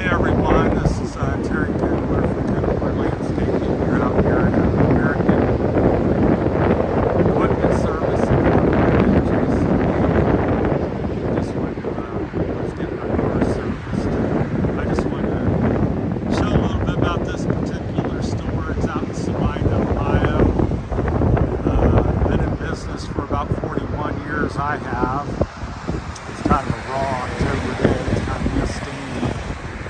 Everyone, this is Terry Koogler from Koogler Landscaping. We're out here at American Equipment Service Incorporated, JCB. Just wanted to, let's get our car serviced. I just wanted to show a little bit about this particular store. It's out in Salina, Ohio. Been in business for about 41 years, I have. It's kind of a raw October day. It's kind of misty.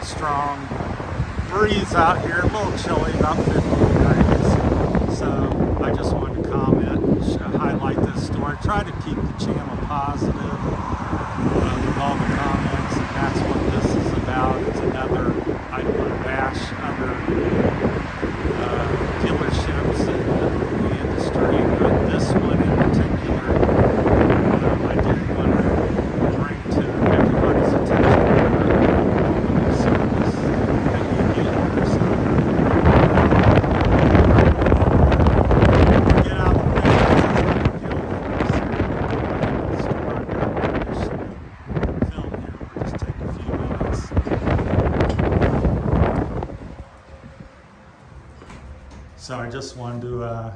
Strong breeze out here, a little chilly, about 50 degrees. So I just wanted to comment and highlight this story. Try to keep the channel positive with all the comments, and that's what this is about. It's another, I don't want to bash other dealerships in the industry, but this one in particular, I did want to bring to everybody's attention. So I just wanted to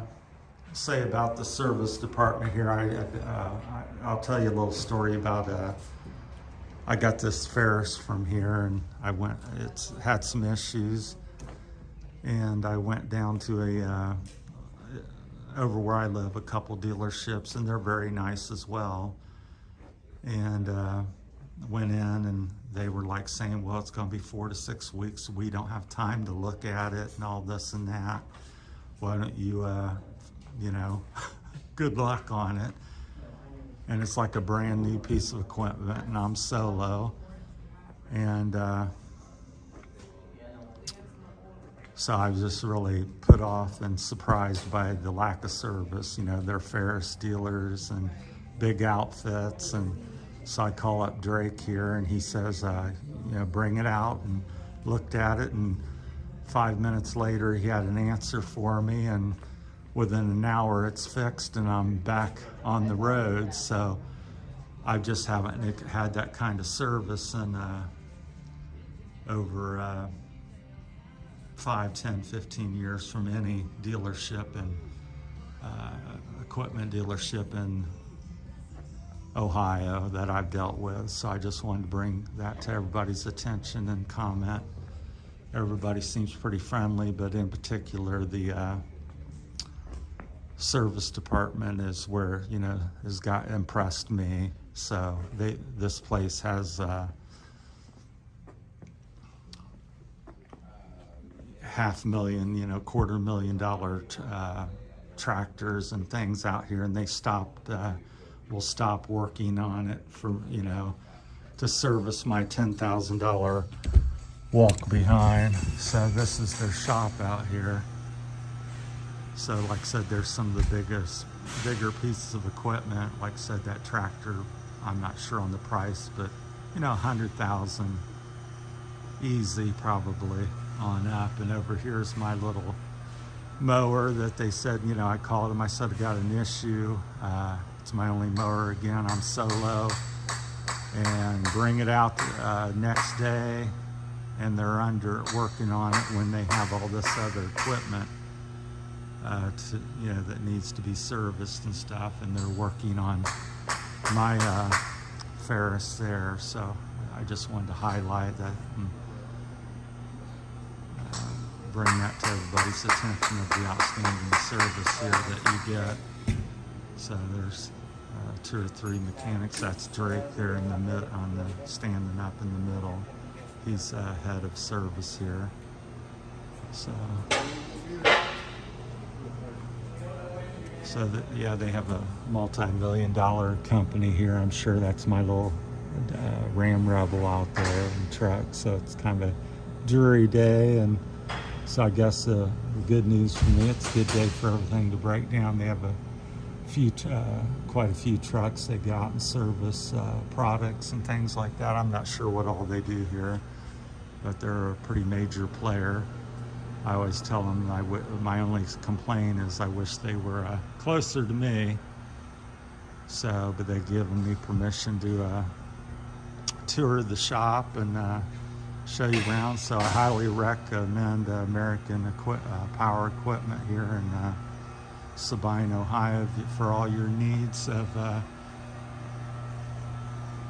say about the service department here. I'll tell you a little story about. I got this Ferris from here, and I went. It's had some issues, and I went down to over where I live, a couple dealerships, and they're very nice as well. And went in, and they were like saying, "Well, it's going to be 4 to 6 weeks. We don't have time to look at it, and all this and that. Why don't you, you know, good luck on it." And it's like a brand new piece of equipment, and I'm solo. And so I was just really put off and surprised by the lack of service. You know, they're Ferris dealers and big outfits. And so I call up Drake here, and he says, you know, bring it out, and looked at it, and 5 minutes later, he had an answer for me, and within an hour, it's fixed, and I'm back on the road. So I just haven't had that kind of service in over 5, 10, 15 years from any dealership and equipment dealership in Ohio that I've dealt with. So I just wanted to bring that to everybody's attention and comment. Everybody seems pretty friendly, but in particular, the service department is where, you know, has impressed me. So this place has $500,000, you know, $250,000 tractors and things out here, and they will stop working on it for, you know, to service my $10,000 walk behind. So this is their shop out here. So like I said, there's some of the bigger pieces of equipment. Like I said, that tractor, I'm not sure on the price, but you know, 100,000 easy probably on up. And over here's my little mower that they said, you know, I called them, I said I got an issue. It's my only mower again, I'm solo, and bring it out next day. And they're working on it when they have all this other equipment you know, that needs to be serviced and stuff, and they're working on my Ferris there. So I just wanted to highlight that and bring that to everybody's attention of the outstanding service here that you get. So there's 2 or 3 mechanics. That's Drake there in the standing up in the middle. He's head of service here. Yeah, they have a multi-million-dollar company here. I'm sure that's my little Ram Rebel out there and truck. So it's kind of a dreary day, and so I guess the good news for me, it's a good day for everything to break down. They have quite a few trucks they go out and service products and things like that. I'm not sure what all they do here, but they're a pretty major player. I always tell them my only complaint is I wish they were closer to me. So, but they've given me permission to tour the shop and show you around. So I highly recommend American Power Equipment here in Sabine, Ohio, for all your needs of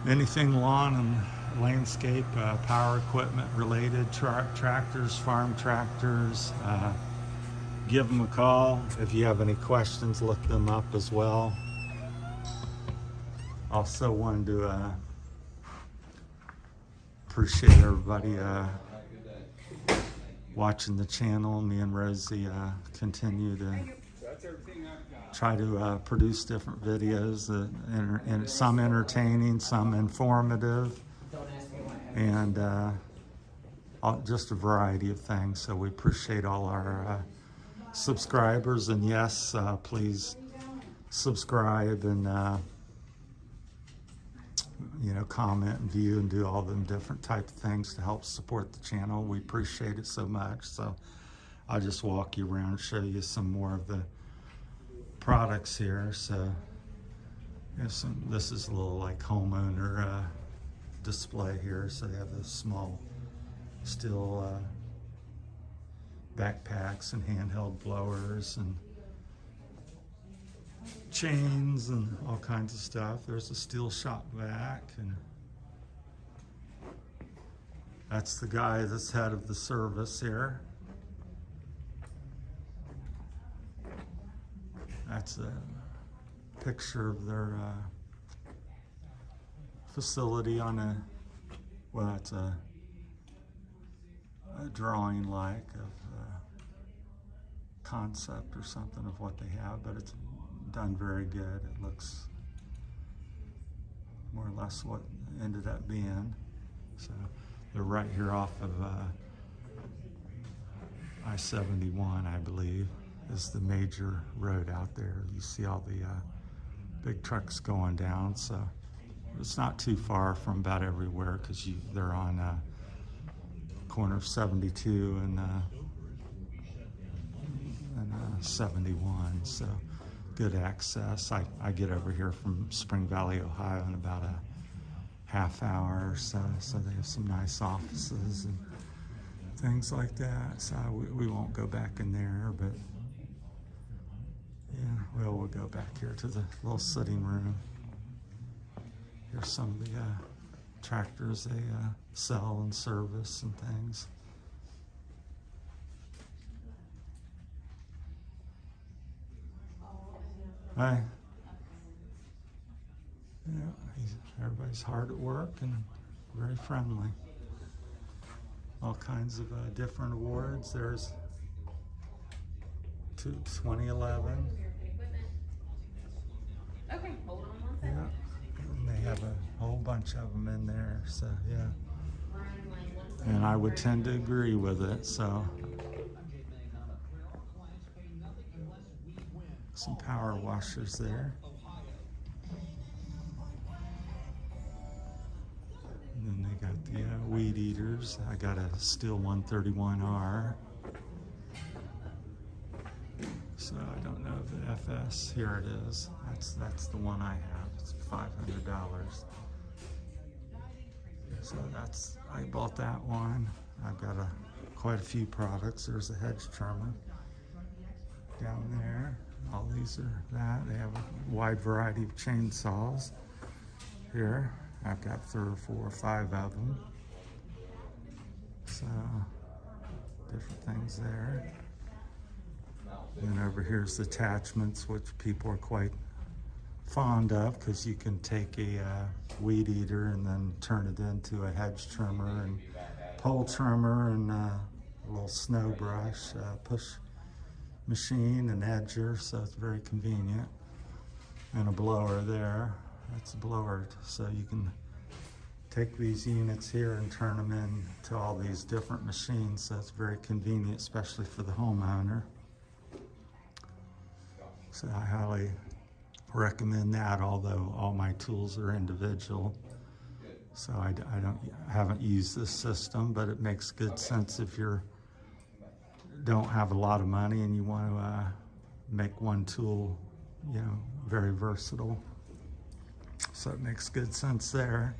anything lawn and landscape, power equipment related, tractors, farm tractors. Give them a call. If you have any questions, look them up as well. Also wanted to appreciate everybody watching the channel. Me and Rosie continue to try to produce different videos, and some entertaining, some informative, and just a variety of things. So we appreciate all our subscribers, and yes, please subscribe and comment and view and do all them different type of things to help support the channel. We appreciate it so much. So I'll just walk you around and show you some more of the products here. So this is a little like homeowner display here. So they have this small steel backpacks and handheld blowers and chains and all kinds of stuff. There's a steel shop vac, and that's the guy that's head of the service here. That's a picture of their facility on it's a drawing like of concept or something of what they have, but it's done very good. It looks more or less what it ended up being. So they're right here off of I-71, I believe, is the major road out there. You see all the big trucks going down, so it's not too far from about everywhere, because they're on corner of 72 and 71, so good access. I get over here from Spring Valley, Ohio in about a half hour or so. So they have some nice offices and things like that. So we won't go back in there, but yeah, we'll go back here to the little sitting room. Here's some of the tractors they sell and service and things. Hi. Yeah, everybody's hard at work and very friendly. All kinds of different awards. There's 2011. Okay, hold on one second. Yeah, and they have a whole bunch of them in there. So yeah, and I would tend to agree with it. So. Some power washers there. And then they got the weed eaters. I got a Steel 131R. So I don't know the FS. Here it is. That's the one I have. It's $500. So I bought that one. I've got quite a few products. There's a hedge trimmer down there. All these are that. They have a wide variety of chainsaws here. I've got 3 or 4 or 5 of them. So, different things there. And over here's the attachments, which people are quite fond of, because you can take a weed eater and then turn it into a hedge trimmer and pole trimmer and a little snow brush, push machine and edger, so it's very convenient. And a blower there. That's a blower, so you can take these units here and turn them into all these different machines, so it's very convenient, especially for the homeowner. So I highly recommend that, although all my tools are individual. So I haven't used this system, but it makes good sense if you don't have a lot of money and you want to make one tool, very versatile. So it makes good sense there.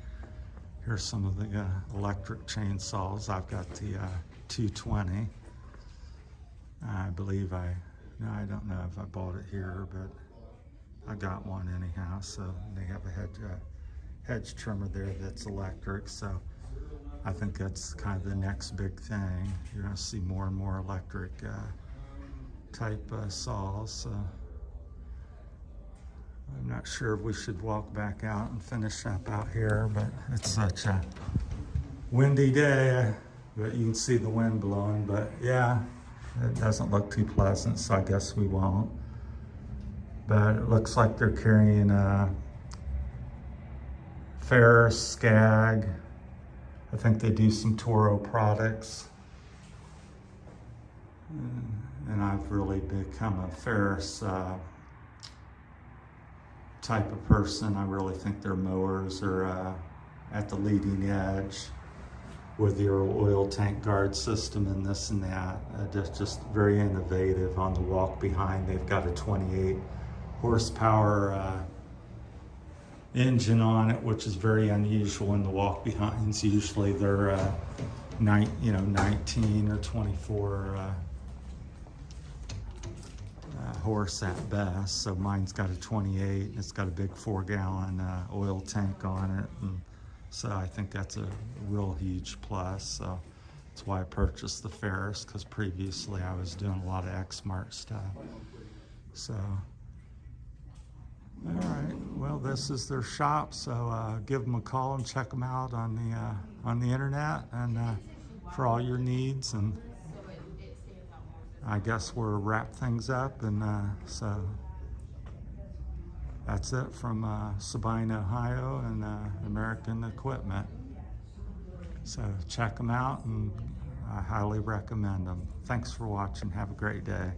Here's some of the electric chainsaws. I've got the 220. I believe no, I don't know if I bought it here, but I got one anyhow. So they have a hedge trimmer there that's electric. So I think that's kind of the next big thing. You're going to see more and more electric type saws. So I'm not sure if we should walk back out and finish up out here, but it's such a windy day. But you can see the wind blowing. But yeah, it doesn't look too pleasant, so I guess we won't. But it looks like they're carrying Ferris, Skag. I think they do some Toro products. And I've really become a Ferris type of person. I really think their mowers are at the leading edge with your oil tank guard system and this and that. Just very innovative on the walk behind. They've got a 28 horsepower engine on it, which is very unusual in the walk behinds. Usually they're 19 or 24 horse at best. So mine's got a 28. It's got a big 4-gallon oil tank on it, and so I think that's a real huge plus. So that's why I purchased the Ferris, because previously I was doing a lot of Exmart stuff. So all right, well, this is their shop, so give them a call and check them out on the internet, and for all your needs. And I guess we'll wrap things up, and so that's it from Sabine, Ohio, and American Equipment. So check them out, and I highly recommend them. Thanks for watching. Have a great day.